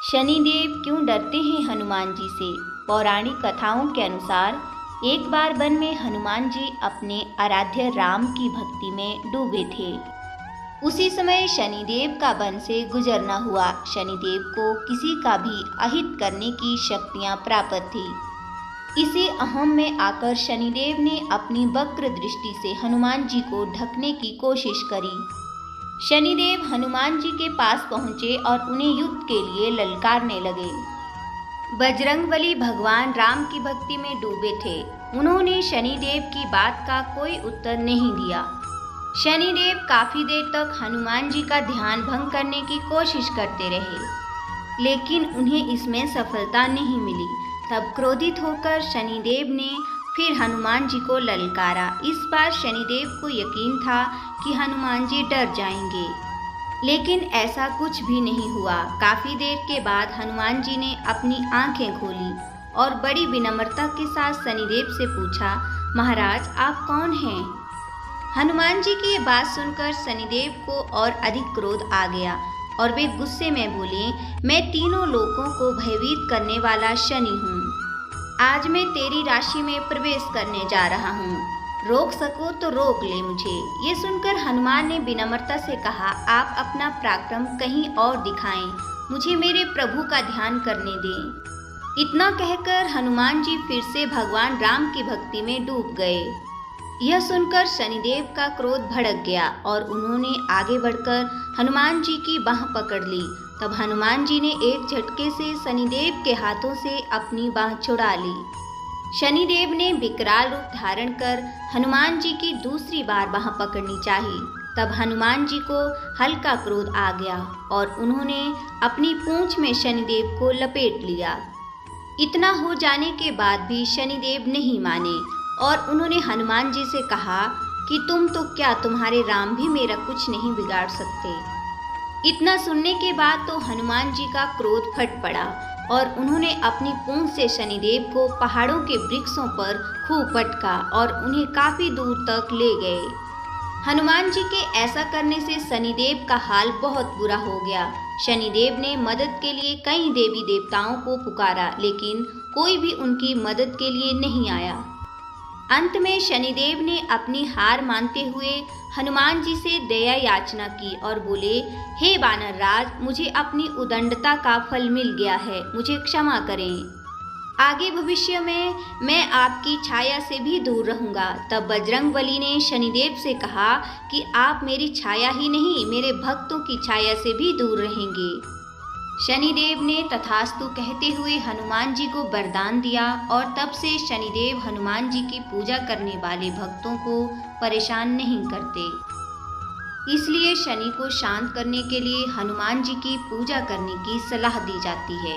शनिदेव क्यों डरते हैं हनुमान जी से? पौराणिक कथाओं के अनुसार एक बार वन में हनुमान जी अपने आराध्य राम की भक्ति में डूबे थे। उसी समय शनिदेव का वन से गुजरना हुआ। शनिदेव को किसी का भी अहित करने की शक्तियां प्राप्त थी। इसी अहम में आकर शनिदेव ने अपनी वक्र दृष्टि से हनुमान जी को ढकने की कोशिश करी। शनिदेव हनुमान जी के पास पहुंचे और उन्हें युद्ध के लिए ललकारने लगे। बजरंगबली भगवान राम की भक्ति में डूबे थे। उन्होंने शनिदेव की बात का कोई उत्तर नहीं दिया। शनिदेव काफी देर तक हनुमान जी का ध्यान भंग करने की कोशिश करते रहे, लेकिन उन्हें इसमें सफलता नहीं मिली। तब क्रोधित होकर शनिदेव ने फिर हनुमान जी को ललकारा। इस बार शनिदेव को यकीन था कि हनुमान जी डर जाएंगे, लेकिन ऐसा कुछ भी नहीं हुआ। काफी देर के बाद हनुमान जी ने अपनी आंखें खोली और बड़ी विनम्रता के साथ शनिदेव से पूछा, महाराज आप कौन हैं? हनुमान जी की ये बात सुनकर शनिदेव को और अधिक क्रोध आ गया और वे गुस्से में बोले, मैं तीनों लोगों को भयभीत करने वाला शनि हूँ। आज मैं तेरी राशि में प्रवेश करने जा रहा हूँ। रोक सको तो रोक ले मुझे। ये सुनकर हनुमान ने विनम्रता से कहा, आप अपना पराक्रम कहीं और दिखाएं, मुझे मेरे प्रभु का ध्यान करने दें। इतना कहकर हनुमान जी फिर से भगवान राम की भक्ति में डूब गए। यह सुनकर शनिदेव का क्रोध भड़क गया और उन्होंने आगे बढ़कर हनुमान जी की बाह पकड़ ली। तब हनुमान जी ने एक झटके से शनिदेव के हाथों से अपनी बाह छुड़ा ली। शनिदेव ने विकराल रूप धारण कर हनुमान जी की दूसरी बार बाह पकड़नी चाही। तब हनुमान जी को हल्का क्रोध आ गया और उन्होंने अपनी पूंछ में शनिदेव को लपेट लिया। इतना हो जाने के बाद भी शनिदेव नहीं माने और उन्होंने हनुमान जी से कहा कि तुम तो क्या, तुम्हारे राम भी मेरा कुछ नहीं बिगाड़ सकते। इतना सुनने के बाद तो हनुमान जी का क्रोध फट पड़ा और उन्होंने अपनी पूंछ से शनिदेव को पहाड़ों के वृक्षों पर खूब पटका और उन्हें काफी दूर तक ले गए। हनुमान जी के ऐसा करने से शनिदेव का हाल बहुत बुरा हो गया। शनिदेव ने मदद के लिए कई देवी देवताओं को पुकारा, लेकिन कोई भी उनकी मदद के लिए नहीं आया। अंत में शनिदेव ने अपनी हार मानते हुए हनुमान जी से दया याचना की और बोले, हे वानर राज, मुझे अपनी उदंडता का फल मिल गया है, मुझे क्षमा करें। आगे भविष्य में मैं आपकी छाया से भी दूर रहूंगा। तब बजरंगबली ने शनिदेव से कहा कि आप मेरी छाया ही नहीं, मेरे भक्तों की छाया से भी दूर रहेंगे। शनिदेव ने तथास्तु कहते हुए हनुमान जी को वरदान दिया और तब से शनिदेव हनुमान जी की पूजा करने वाले भक्तों को परेशान नहीं करते। इसलिए शनि को शांत करने के लिए हनुमान जी की पूजा करने की सलाह दी जाती है।